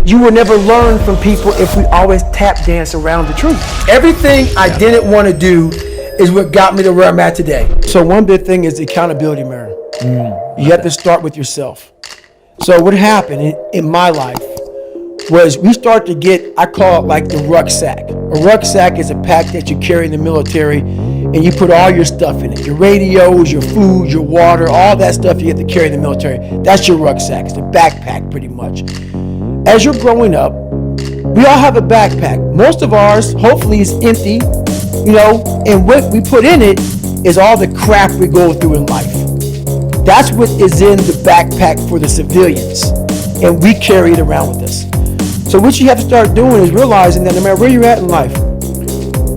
You will never learn from people if we always tap dance around the truth. Everything I didn't want to do is what got me to where I'm at today. So one big thing is the accountability mirror. You have to start with yourself. So what happened in my life was we start to get, I call it like the rucksack. A rucksack is a pack that you carry in the military and you put all your stuff in it. Your radios, your food, your water, all that stuff you have to carry in the military. That's your rucksack. It's a backpack pretty much. As you're growing up, we all have a backpack. Most of ours, hopefully, is empty, and what we put in it is all the crap we go through in life. That's what is in the backpack for the civilians, and we carry it around with us. So what you have to start doing is realizing that no matter where you're at in life,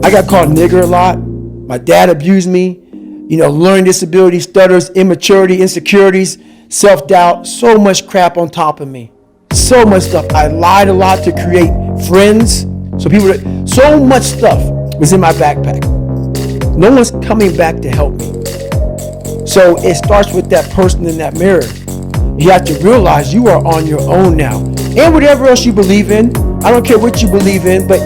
I got called nigger a lot. My dad abused me, learning disability, stutters, immaturity, insecurities, self-doubt, so much crap on top of me. So much stuff. I lied a lot to create friends. So much stuff was in my backpack. No one's coming back to help me. So it starts with that person in that mirror. You have to realize you are on your own now. And whatever else you believe in, I don't care what you believe in, but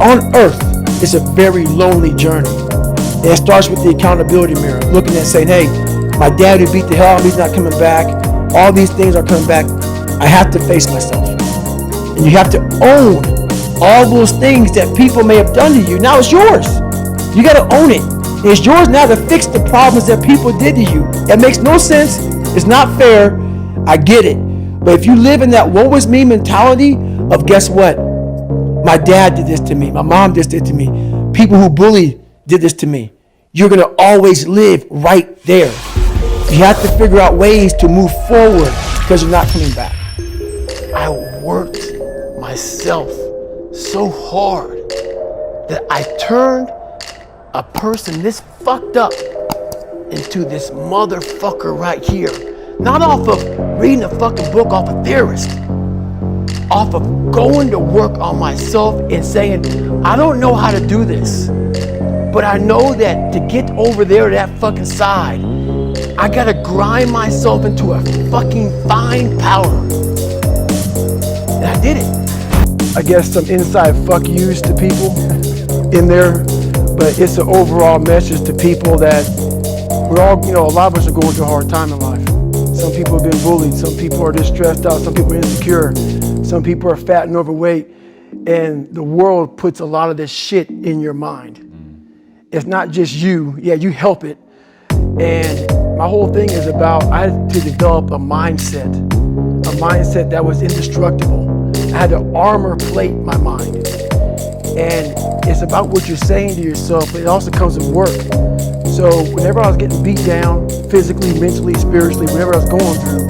on earth, it's a very lonely journey. And it starts with the accountability mirror, looking at saying, hey, my dad who beat the hell out of me is not coming back. All these things are coming back. I have to face myself. And you have to own all those things that people may have done to you. Now it's yours. You got to own it. It's yours now to fix the problems that people did to you. It makes no sense. It's not fair. I get it. But if you live in that woe is me mentality of guess what? My dad did this to me. My mom did this to me. People who bullied did this to me. You're going to always live right there. You have to figure out ways to move forward because you're not coming back. I worked myself so hard that I turned a person this fucked up into this motherfucker right here. Not off of reading a fucking book off a theorist. Off of going to work on myself and saying, I don't know how to do this, but I know that to get over there to that fucking side, I gotta grind myself into a fucking fine powder. And I did it. I guess some inside fuck yous to people in there, but it's an overall message to people that we're all, a lot of us are going through a hard time in life. Some people have been bullied, some people are just stressed out, some people are insecure, some people are fat and overweight, and the world puts a lot of this shit in your mind. It's not just you, you help it. And my whole thing is about, I had to develop a mindset that was indestructible. I had to armor plate my mind. And it's about what you're saying to yourself, but it also comes with work. So whenever I was getting beat down, physically, mentally, spiritually, whatever I was going through,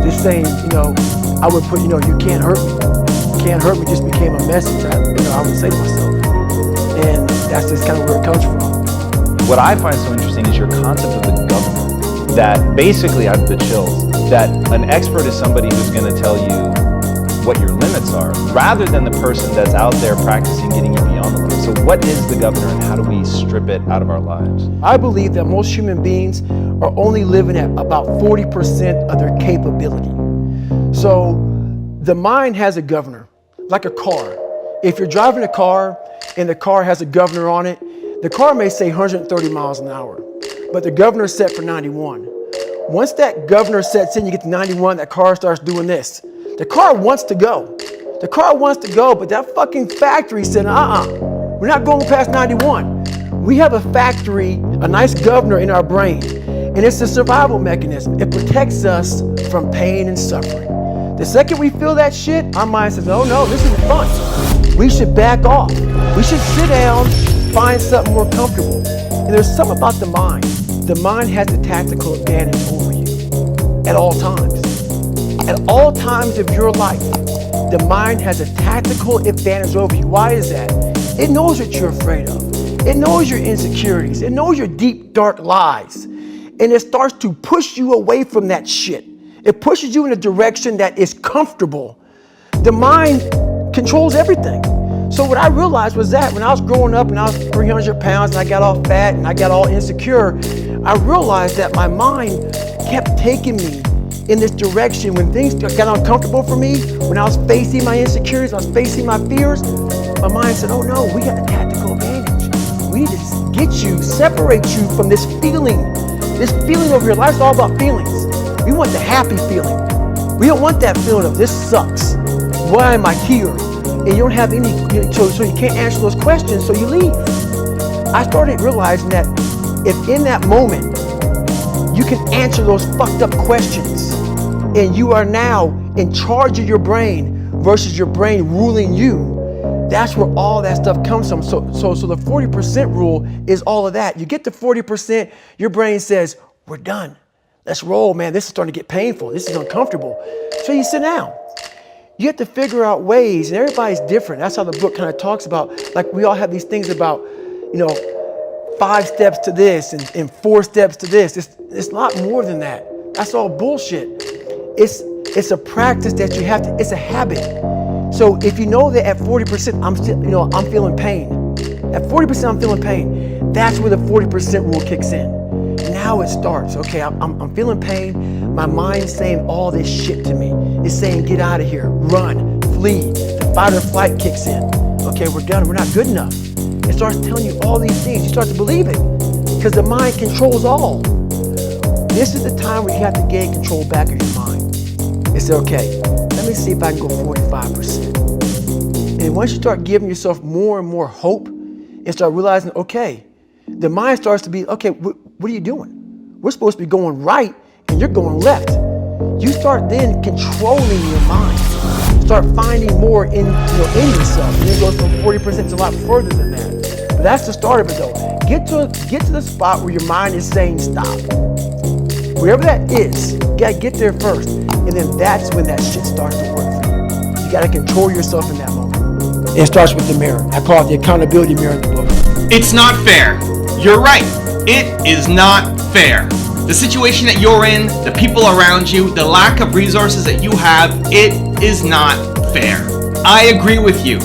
just saying, I would put, you can't hurt me. You can't hurt me just became a message I would say to myself. And that's just kind of where it comes from. What I find so interesting is your concept of the governor. That basically, I have the chills, that an expert is somebody who's going to tell you what your limits are, rather than the person that's out there practicing getting you beyond the limits. So what is the governor and how do we strip it out of our lives? I believe that most human beings are only living at about 40% of their capability. So the mind has a governor, like a car. If you're driving a car and the car has a governor on it, the car may say 130 miles an hour, but the governor is set for 91. Once that governor sets in, you get to 91, that car starts doing this. The car wants to go. The car wants to go, but that fucking factory said, we're not going past 91. We have a factory, a nice governor in our brain, and it's a survival mechanism. It protects us from pain and suffering. The second we feel that shit, our mind says, oh no, this isn't fun. We should back off. We should sit down, find something more comfortable. And there's something about the mind. The mind has a tactical advantage over you at all times. At all times of your life, the mind has a tactical advantage over you. Why is that? It knows what you're afraid of. It knows your insecurities. It knows your deep, dark lies. And it starts to push you away from that shit. It pushes you in a direction that is comfortable. The mind controls everything. So what I realized was that when I was growing up and I was 300 pounds and I got all fat and I got all insecure, I realized that my mind kept taking me in this direction. When things got uncomfortable for me, when I was facing my insecurities, I was facing my fears, my mind said, oh no, we got the tactical advantage. We need to get you, separate you from this feeling of your life. It's all about feelings. We want the happy feeling. We don't want that feeling of this sucks. Why am I here? And you don't have any, so you can't answer those questions, so you leave. I started realizing that if in that moment you can answer those fucked up questions and you are now in charge of your brain versus your brain ruling you, that's where all that stuff comes from. So the 40% rule is all of that. You get to 40%, your brain says, we're done. Let's roll, man. This is starting to get painful. This is uncomfortable. So you sit down. You have to figure out ways, and everybody's different. That's how the book kind of talks about, like we all have these things about, 5 steps to this and 4 steps to this. It's a lot more than that. That's all bullshit. It's a practice that you have to, it's a habit. So if you know that at 40%, I'm feeling pain. At 40% I'm feeling pain. That's where the 40% rule kicks in. Now it starts. Okay, I'm feeling pain. My mind's saying all this shit to me. It's saying get out of here, run, flee. The fight or flight kicks in. Okay, we're done. We're not good enough. It starts telling you all these things. You start to believe it because the mind controls all. This is the time where you have to gain control back of your mind. It's okay. Let me see if I can go 45%. And once you start giving yourself more and more hope and start realizing, okay, the mind starts to be, okay, what are you doing? We're supposed to be going right and you're going left. You start then controlling your mind. Start finding more in yourself. And it goes from 40% to a lot further than that. But that's the start of it though. Get to the spot where your mind is saying stop. Wherever that is, you gotta get there first. And then that's when that shit starts to work for you. You gotta control yourself in that moment. It starts with the mirror. I call it the accountability mirror in the book. It's not fair. You're right. It is not fair. The situation that you're in, the people around you, the lack of resources that you have, it is not fair. I agree with you.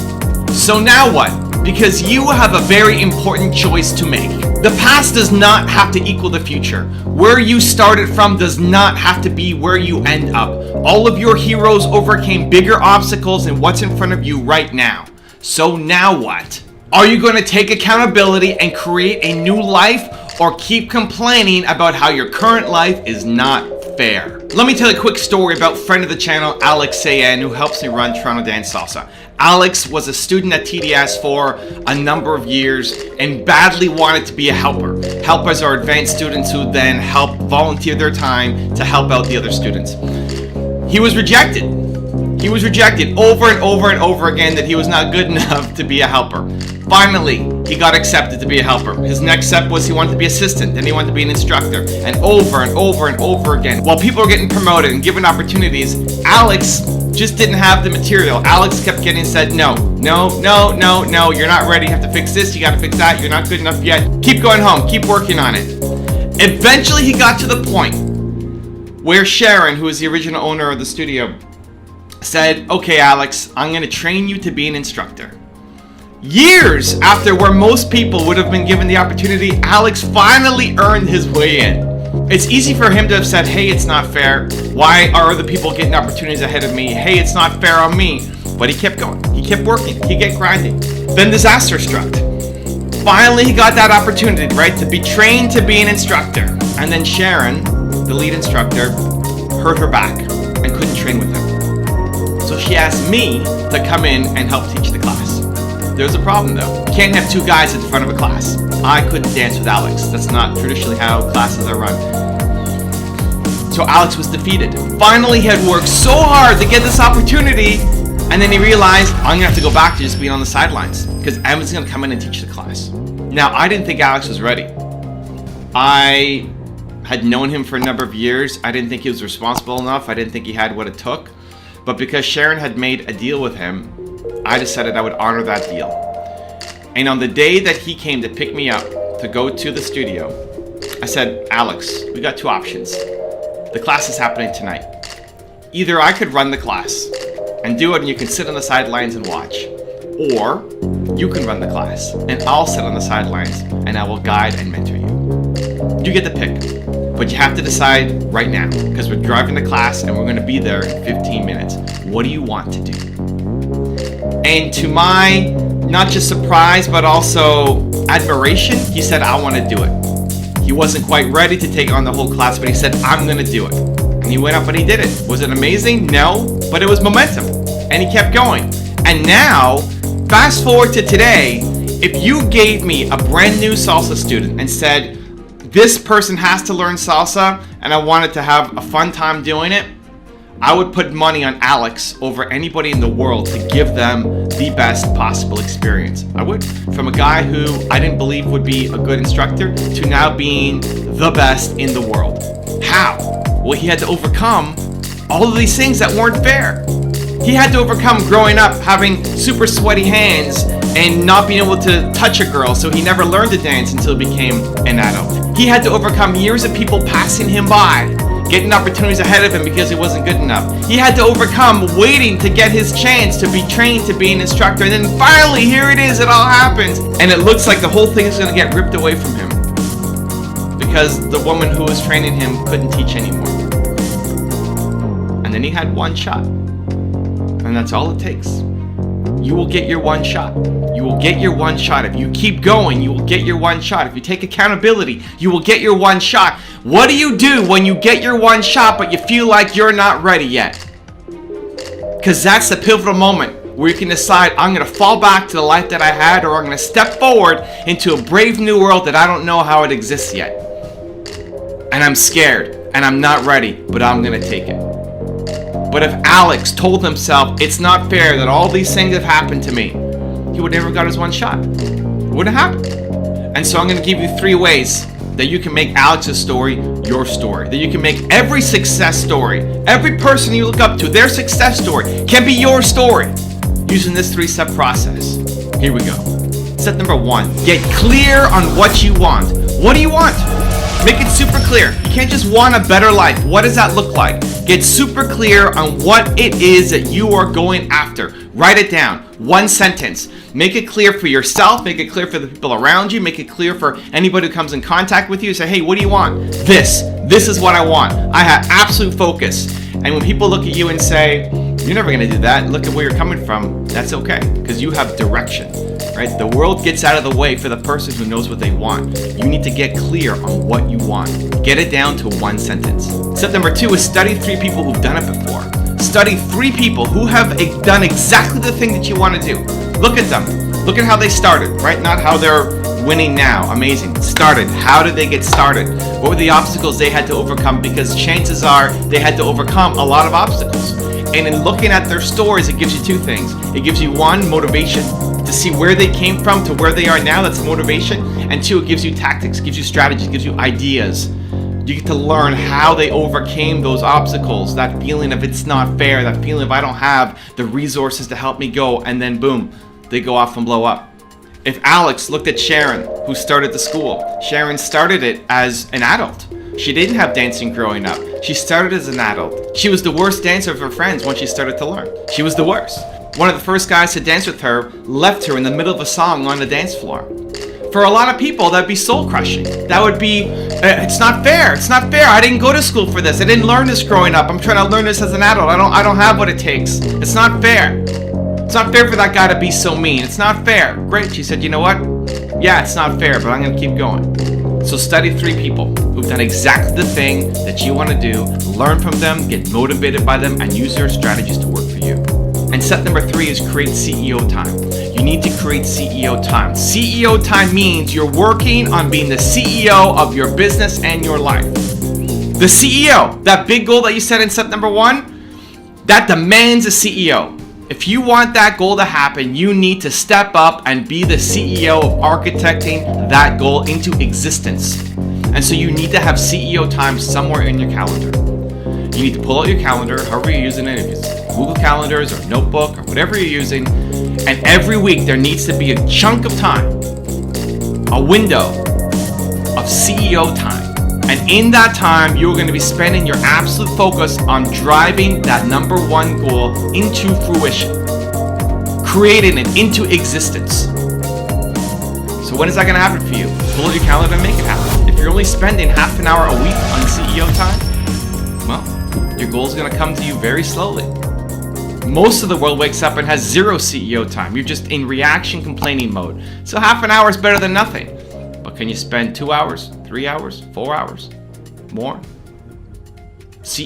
So now what? Because you have a very important choice to make. The past does not have to equal the future. Where you started from does not have to be where you end up. All of your heroes overcame bigger obstacles than what's in front of you right now. So now what? Are you going to take accountability and create a new life, or keep complaining about how your current life is not fair? Let me tell you a quick story about friend of the channel, Alex Sayen, who helps me run Toronto Dance Salsa. Alex was a student at TDS for a number of years and badly wanted to be a helper. Helpers are advanced students who then help volunteer their time to help out the other students. He was rejected. He was rejected over and over and over again that he was not good enough to be a helper. Finally, he got accepted to be a helper. His next step was he wanted to be assistant, then he wanted to be an instructor, and over and over and over again. While people were getting promoted and given opportunities, Alex just didn't have the material. Alex kept getting said, no, you're not ready, you have to fix this, you gotta fix that, you're not good enough yet. Keep going home, keep working on it. Eventually he got to the point where Sharon, who is the original owner of the studio, said, okay Alex, I'm gonna train you to be an instructor. Years after where most people would have been given the opportunity, Alex finally earned his way in. It's easy for him to have said, hey, it's not fair. Why are other people getting opportunities ahead of me? Hey, it's not fair on me. But he kept going. He kept working. He kept grinding. Then disaster struck. Finally, he got that opportunity, right, to be trained to be an instructor. And then Sharon, the lead instructor, hurt her back and couldn't train with him. So she asked me to come in and help teach the class. There's a problem though. You can't have 2 guys at the front of a class. I couldn't dance with Alex. That's not traditionally how classes are run. So Alex was defeated. Finally, he had worked so hard to get this opportunity, and then he realized, I'm gonna have to go back to just being on the sidelines because Evan's gonna come in and teach the class. Now, I didn't think Alex was ready. I had known him for a number of years. I didn't think he was responsible enough. I didn't think he had what it took. But because Sharon had made a deal with him, I decided I would honor that deal. And on the day that he came to pick me up to go to the studio, I said, Alex, we got 2 options. The class is happening tonight. Either I could run the class and do it and you can sit on the sidelines and watch, or you can run the class and I'll sit on the sidelines and I will guide and mentor you. You get to pick. but you have to decide right now, because we're driving to class and we're going to be there in 15 minutes. What do you want to do? And to my, not just surprise, but also admiration, he said, I want to do it. He wasn't quite ready to take on the whole class, but he said, I'm going to do it. And he went up and he did it. Was it amazing? No, but it was momentum. And he kept going. And now, fast forward to today, if you gave me a brand new salsa student and said, this person has to learn salsa and I wanted to have a fun time doing it, I would put money on Alex over anybody in the world to give them the best possible experience. I would. From a guy who I didn't believe would be a good instructor to now being the best in the world. How? Well, he had to overcome all of these things that weren't fair. He had to overcome growing up having super sweaty hands and not being able to touch a girl, so he never learned to dance until he became an adult. He had to overcome years of people passing him by, getting opportunities ahead of him because he wasn't good enough. He had to overcome waiting to get his chance to be trained to be an instructor, and then finally, here it is, it all happens. And it looks like the whole thing is gonna get ripped away from him because the woman who was training him couldn't teach anymore. And then he had one shot. And that's all it takes. You will get your one shot. You will get your one shot. If you keep going, you will get your one shot. If you take accountability, you will get your one shot. What do you do when you get your one shot, but you feel like you're not ready yet? Because that's the pivotal moment where you can decide, I'm going to fall back to the life that I had, or I'm going to step forward into a brave new world that I don't know how it exists yet. And I'm scared, and I'm not ready, but I'm going to take it. But if Alex told himself, it's not fair that all these things have happened to me, he would never got his one shot. It wouldn't happen. And so I'm going to give you 3 ways that you can make Alex's story your story. That you can make every success story, every person you look up to, their success story can be your story using this 3-step process. Here we go. Step number 1, get clear on what you want. What do you want? Make it super clear. You can't just want a better life. What does that look like? Get super clear on what it is that you are going after. Write it down. 1 sentence. Make it clear for yourself. Make it clear for the people around you. Make it clear for anybody who comes in contact with you. Say, hey, what do you want? This is what I want. I have absolute focus. And when people look at you and say, you're never going to do that, look at where you're coming from, that's okay, because you have direction. Right? The world gets out of the way for the person who knows what they want. You need to get clear on what you want. Get it down to 1 sentence. Step number 2 is study 3 people who've done it before. Study 3 people who have done exactly the thing that you want to do. Look at them. Look at how they started, right? Not how they're winning now. Amazing. Started. How did they get started? What were the obstacles they had to overcome? Because chances are they had to overcome a lot of obstacles. And in looking at their stories, it gives you 2 things. It gives you 1, motivation, to see where they came from to where they are now. That's motivation. And 2, it gives you tactics, gives you strategies, gives you ideas. You get to learn how they overcame those obstacles, that feeling of it's not fair, that feeling of I don't have the resources to help me go, and then boom, they go off and blow up. If Alex looked at Sharon, who started the school, Sharon started it as an adult. She didn't have dancing growing up. She started as an adult. She was the worst dancer of her friends when she started to learn. She was the worst. One of the first guys to dance with her left her in the middle of a song on the dance floor. For a lot of people, that'd be soul crushing. That would be, it's not fair. It's not fair. I didn't go to school for this. I didn't learn this growing up. I'm trying to learn this as an adult. I don't have what it takes. It's not fair. It's not fair for that guy to be so mean. It's not fair. Great. She said, you know what? Yeah, it's not fair, but I'm going to keep going. So study 3 people who've done exactly the thing that you want to do. Learn from them, get motivated by them, and use their strategies to work for you. And step number 3 is create CEO time. You need to create CEO time. CEO time means you're working on being the CEO of your business and your life. The CEO, that big goal that you set in step number 1, that demands a CEO. If you want that goal to happen, you need to step up and be the CEO of architecting that goal into existence. And so you need to have CEO time somewhere in your calendar. You need to pull out your calendar, however you're using it, if it's Google Calendars or Notebook or whatever you're using, and every week there needs to be a chunk of time, a window of CEO time. And in that time, you're going to be spending your absolute focus on driving that number 1 goal into fruition, creating it into existence. So when is that going to happen for you? Pull out your calendar and make it happen. If you're only spending half an hour a week on CEO time, well, your goal is going to come to you very slowly. Most of the world wakes up and has zero CEO time. You're just in reaction complaining mode. So half an hour is better than nothing. But can you spend 2 hours, 3 hours, 4 hours, more?